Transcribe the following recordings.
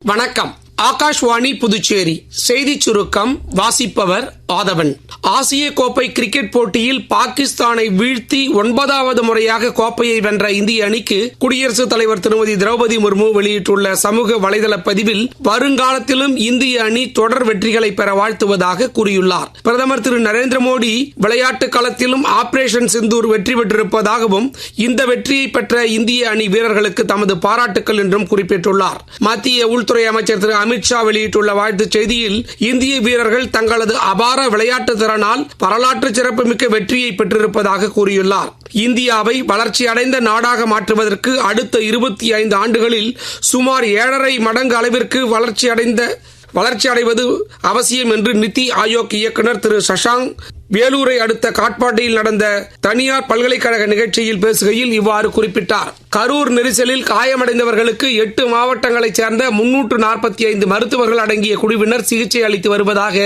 வணக்கம். ஆகாஷ்வாணி புதுச்சேரி செய்தி சுருக்கம் வாசிப்பவர் ஆதவன். ஆசிய கோப்பை கிரிக்கெட் போட்டியில் பாகிஸ்தானை வீழ்த்தி 9வது முறையாக கோப்பையை வென்ற இந்திய அணிக்கு குடியரசுத் தலைவர் திருமதி திரௌபதி முர்மு வெளியிட்டுள்ள சமூக வலைதள பதிவில் வருங்காலத்திலும் இந்திய அணி தொடர் வெற்றிகளை பெற வாழ்த்துவதாக கூறியுள்ளார். பிரதமர் திரு நரேந்திர மோடி விளையாட்டு களத்திலும் ஆபரேஷன் சிந்தூர் வெற்றி பெற்றிருப்பதாகவும் இந்த வெற்றியை பெற்ற இந்திய அணி வீரர்களுக்கு தமது பாராட்டுக்கள் என்றும் குறிப்பிட்டுள்ளார். மத்திய உள்துறை அமைச்சர் திரு அமித்ஷா வெளியிட்டுள்ள வாழ்த்துச் செய்தியில் இந்திய வீரர்கள் தங்களது அபார விளையாட்டு திறனால் வரலாற்று சிறப்புமிக்க வெற்றியை பெற்றிருப்பதாக கூறியுள்ளார். இந்தியாவை வளர்ச்சி அடைந்த நாடாக மாற்றுவதற்கு அடுத்த 25 ஆண்டுகளில் சுமார் 7.5 மடங்கு அளவிற்கு வளர்ச்சி அடைவது அவசியம் என்று நிதி ஆயோக் இயக்குநர் திரு சஷாங்க் வேலூரை அடுத்த காட்பாடியில் நடந்த தனியார் பல்கலைக்கழக நிகழ்ச்சியில் பேசுகையில் இவ்வாறு குறிப்பிட்டார். கரூர் நெரிசலில் காயமடைந்தவர்களுக்கு 8 மாவட்டங்களைச் சேர்ந்த 345 மருத்துவர்கள் அடங்கிய குழுவினர் சிகிச்சை அளித்து வருவதாக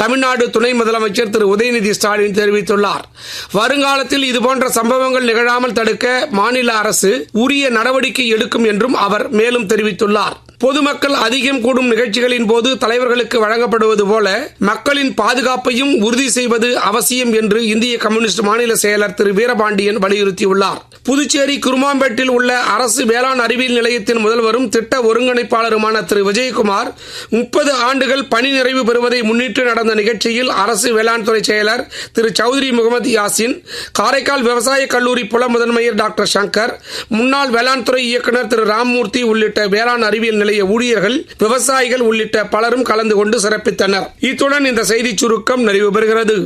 தமிழ்நாடு துணை முதலமைச்சர் திரு உதயநிதி ஸ்டாலின் தெரிவித்துள்ளார். வருங்காலத்தில் இதுபோன்ற சம்பவங்கள் நிகழாமல் தடுக்க மாநில அரசு உரிய நடவடிக்கை எடுக்கும் என்றும் அவர் மேலும் தெரிவித்துள்ளார். பொதுமக்கள் அதிகம் கூடும் நிகழ்ச்சிகளின் போது தலைவர்களுக்கு வழங்கப்படுவது போல மக்களின் பாதுகாப்பையும் உறுதி செய்வது அவசியம் என்று இந்திய கம்யூனிஸ்ட் மாநில செயலர் திரு வீரபாண்டியன் வலியுறுத்தியுள்ளார். புதுச்சேரி குருமாம்பேட்டில் உள்ள அரசு வேளாண் அறிவியல் நிலையத்தின் முதல்வரும் திட்ட ஒருங்கிணைப்பாளருமான திரு விஜயகுமார் 30 ஆண்டுகள் பணி நிறைவு பெறுவதை முன்னிட்டு நடந்த நிகழ்ச்சியில் அரசு வேளாண் துறை செயலர் திரு சௌத்ரி முகமது யாசின், காரைக்கால் விவசாய கல்லூரி புல முதன்மையர் டாக்டர் சங்கர், முன்னாள் வேளாண் துறை இயக்குநர் திரு ராம்மூர்த்தி உள்ளிட்ட வேளாண் அறிவியல் நிலைய ஊழியர்கள், விவசாயிகள் உள்ளிட்ட பலரும் கலந்து கொண்டு சிறப்பித்தனர். இத்துடன் இந்த செய்தி சுருக்கம் நிறைவு பெறுகிறது.